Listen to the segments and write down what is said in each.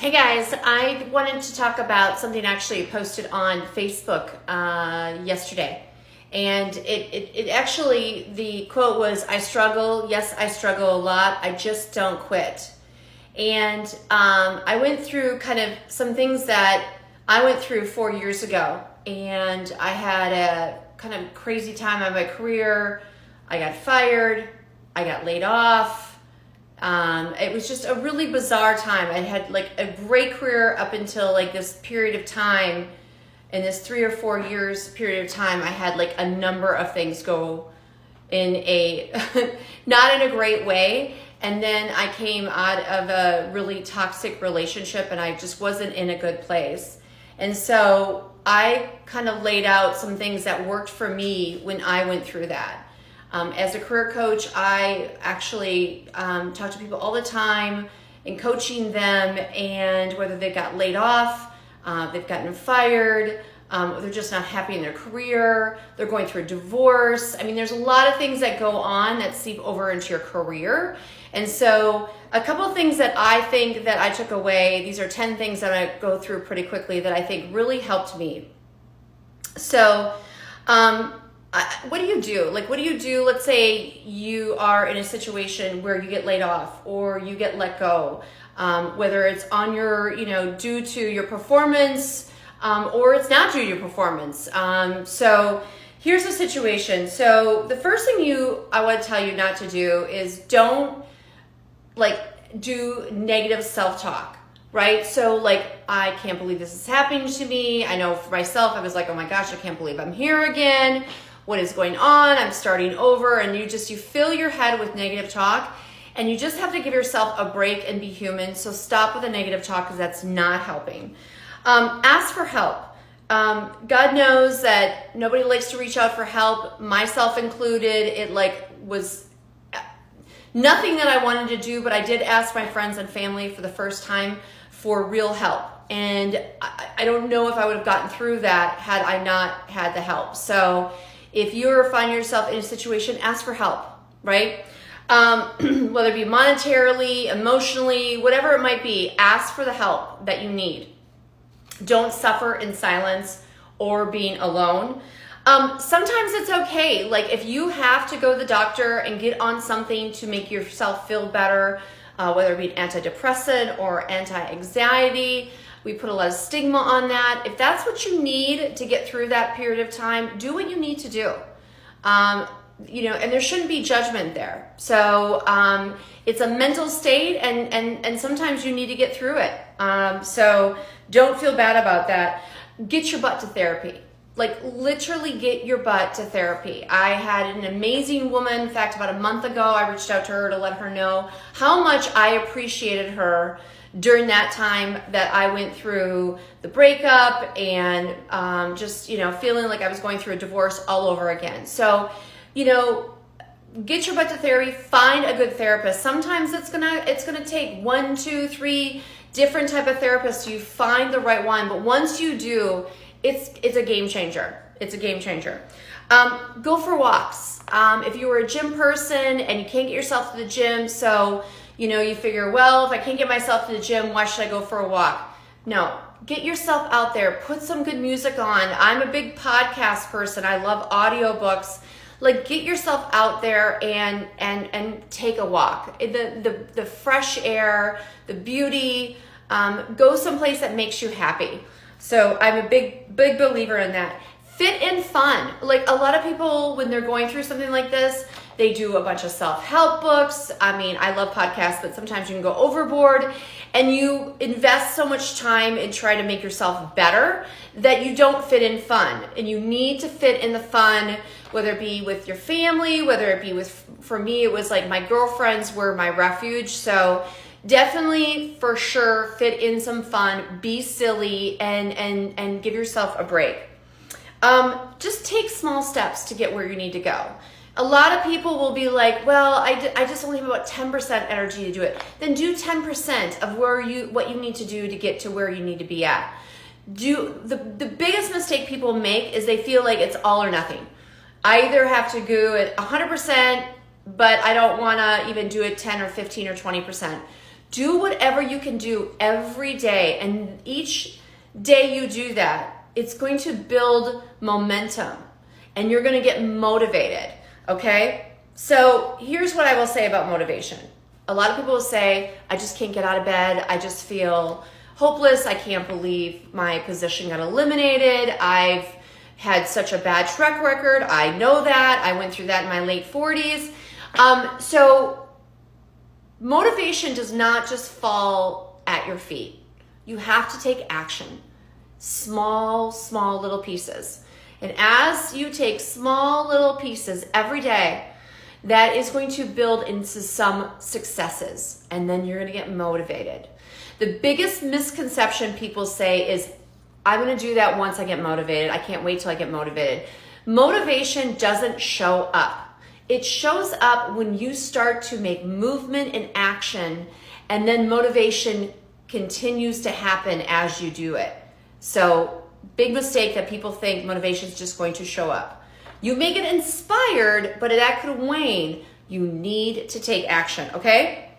Hey guys, I wanted to talk about something actually posted on Facebook yesterday. And it actually, the quote was, "I struggle, yes, I struggle a lot, I just don't quit." And I went through kind of some things that I went through 4 years ago. And I had a kind of crazy time on my career. I got fired, I got laid off. It was just a really bizarre time. I had like a great career up until like this period of time. In this 3 or 4 years period of time, I had like a number of things go in a, not in a great way. And then I came out of a really toxic relationship and I just wasn't in a good place. And so I kind of laid out some things that worked for me when I went through that. As a career coach, I actually talk to people all the time and coaching them, and whether they got laid off, they've gotten fired, they're just not happy in their career, they're going through a divorce. I mean, there's a lot of things that go on that seep over into your career. And so a couple of things that I think that I took away, these are 10 things that I go through pretty quickly that I think really helped me. So, what do you do? Like, what do you do? Let's say you are in a situation where you get laid off or you get let go, whether it's on your, due to your performance, or it's not due to your performance. So here's the situation. So the first thing I want to tell you not to do is don't do negative self-talk. Right? So I can't believe this is happening to me. I know for myself, I was like, oh my gosh, I can't believe I'm here again. What is going on? I'm starting over. And you fill your head with negative talk, and you just have to give yourself a break and be human. So stop with the negative talk, because that's not helping. Ask for help. God knows that nobody likes to reach out for help, myself included. It was nothing that I wanted to do, but I did ask my friends and family for the first time for real help. And I don't know if I would have gotten through that had I not had the help. So if you're finding yourself in a situation, ask for help, right? Whether it be monetarily, emotionally, whatever it might be, ask for the help that you need. Don't suffer in silence or being alone. Sometimes it's okay. Like if you have to go to the doctor and get on something to make yourself feel better, whether it be an antidepressant or anti-anxiety, we put a lot of stigma on that. If that's what you need to get through that period of time, do what you need to do. And there shouldn't be judgment there. So it's a mental state, and sometimes you need to get through it. So don't feel bad about that. Get your butt to therapy. Like literally get your butt to therapy. I had an amazing woman. In fact, about a month ago, I reached out to her to let her know how much I appreciated her during that time that I went through the breakup and just feeling like I was going through a divorce all over again. So, get your butt to therapy. Find a good therapist. Sometimes it's gonna take 1, 2, 3 different type of therapists. You find the right one, but once you do, it's a game changer. It's a game changer. Go for walks. If you were a gym person and you can't get yourself to the gym, so you figure, well, if I can't get myself to the gym, why should I go for a walk? No, get yourself out there. Put some good music on. I'm a big podcast person. I love audiobooks. Get yourself out there and take a walk. The fresh air, the beauty. Go someplace that makes you happy. So I'm a big believer in that. Fit and fun. Like a lot of people, when they're going through something like this, they do a bunch of self-help books. I mean, I love podcasts, but sometimes you can go overboard and you invest so much time in trying to make yourself better that you don't fit in fun. And you need to fit in the fun, whether it be with your family, whether it be for me, it was like my girlfriends were my refuge. So definitely, for sure, fit in some fun, be silly, and give yourself a break. Just take small steps to get where you need to go. A lot of people will be like, well, I just only have about 10% energy to do it. Then do 10% of what you need to do to get to where you need to be at. The biggest mistake people make is they feel like it's all or nothing. I either have to go at 100%, but I don't want to even do it 10 or 15 or 20%. Do whatever you can do every day. And each day you do that, it's going to build momentum and you're going to get motivated. Okay? So here's what I will say about motivation. A lot of people will say, I just can't get out of bed. I just feel hopeless. I can't believe my position got eliminated. I've had such a bad track record. I know that. I went through that in my late 40s. So motivation does not just fall at your feet. You have to take action. Small little pieces. And as you take small little pieces every day, that is going to build into some successes. And then you're going to get motivated. The biggest misconception people say is, I'm going to do that once I get motivated. I can't wait till I get motivated. Motivation doesn't show up. It shows up when you start to make movement and action, and then motivation continues to happen as you do it. So, big mistake that people think motivation is just going to show up. You may get inspired, but that could wane. You need to take action, okay?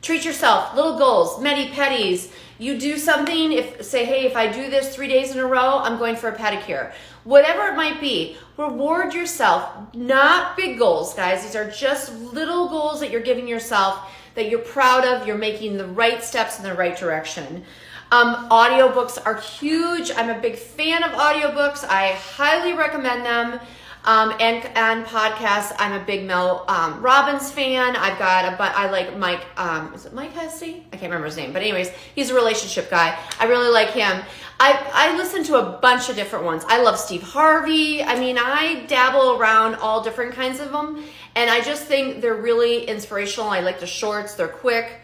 Treat yourself, little goals, medi-pedis. You do something, say, hey, if I do this 3 days in a row, I'm going for a pedicure. Whatever it might be, reward yourself. Not big goals, guys. These are just little goals that you're giving yourself that you're proud of. You're making the right steps in the right direction. Audiobooks are huge. I'm a big fan of audiobooks. I highly recommend them. And podcasts, I'm a big Mel Robbins fan. I like Mike, is it Mike Hesse? I can't remember his name, but anyways, he's a relationship guy. I really like him. I listen to a bunch of different ones. I love Steve Harvey. I mean, I dabble around all different kinds of them, and I just think they're really inspirational. I like the shorts, they're quick.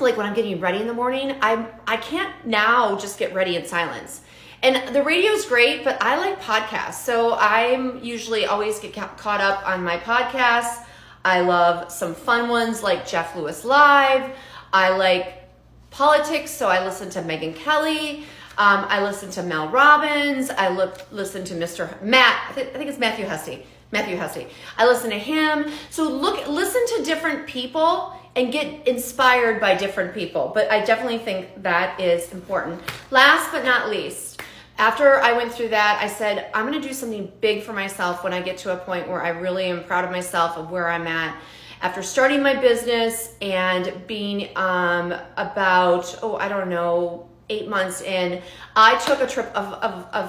Like when I'm getting ready in the morning, I can't now just get ready in silence. And the radio's great, but I like podcasts. So I'm usually always get caught up on my podcasts. I love some fun ones like Jeff Lewis Live. I like politics, so I listen to Megyn Kelly. I listen to Mel Robbins. I listen to Mr. Matt. I think it's Matthew Hesse. I listen to him. So listen to different people and get inspired by different people. But I definitely think that is important. Last but not least, after I went through that, I said, I'm going to do something big for myself when I get to a point where I really am proud of myself, of where I'm at. After starting my business and being about, 8 months in, I took a trip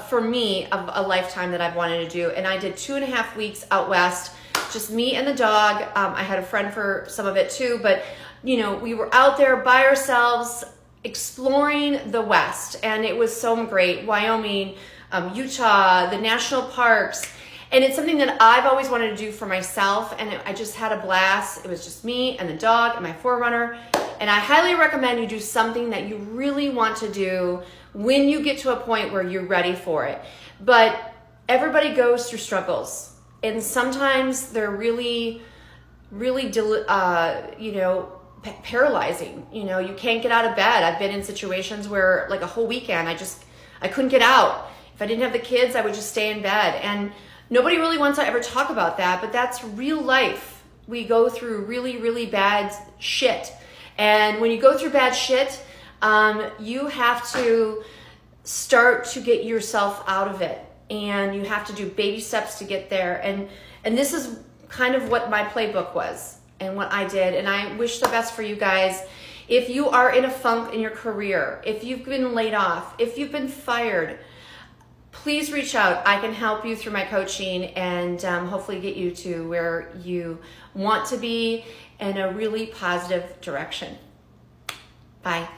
for me, of a lifetime that I've wanted to do. And I did 2.5 weeks out west, just me and the dog. I had a friend for some of it too, but we were out there by ourselves, exploring the West, and it was so great. Wyoming, Utah, the national parks, and it's something that I've always wanted to do for myself, and I just had a blast. It was just me and the dog and my 4Runner, and I highly recommend you do something that you really want to do when you get to a point where you're ready for it. But everybody goes through struggles, and sometimes they're really paralyzing. You can't get out of bed. I've been in situations where, like, a whole weekend, I couldn't get out. If I didn't have the kids, I would just stay in bed. And nobody really wants to ever talk about that, but that's real life. We go through really bad shit. And when you go through bad shit, you have to start to get yourself out of it. And you have to do baby steps to get there. And this is kind of what my playbook was, and what I did. And I wish the best for you guys. If you are in a funk in your career, if you've been laid off, if you've been fired, please reach out. I can help you through my coaching and hopefully get you to where you want to be in a really positive direction. Bye.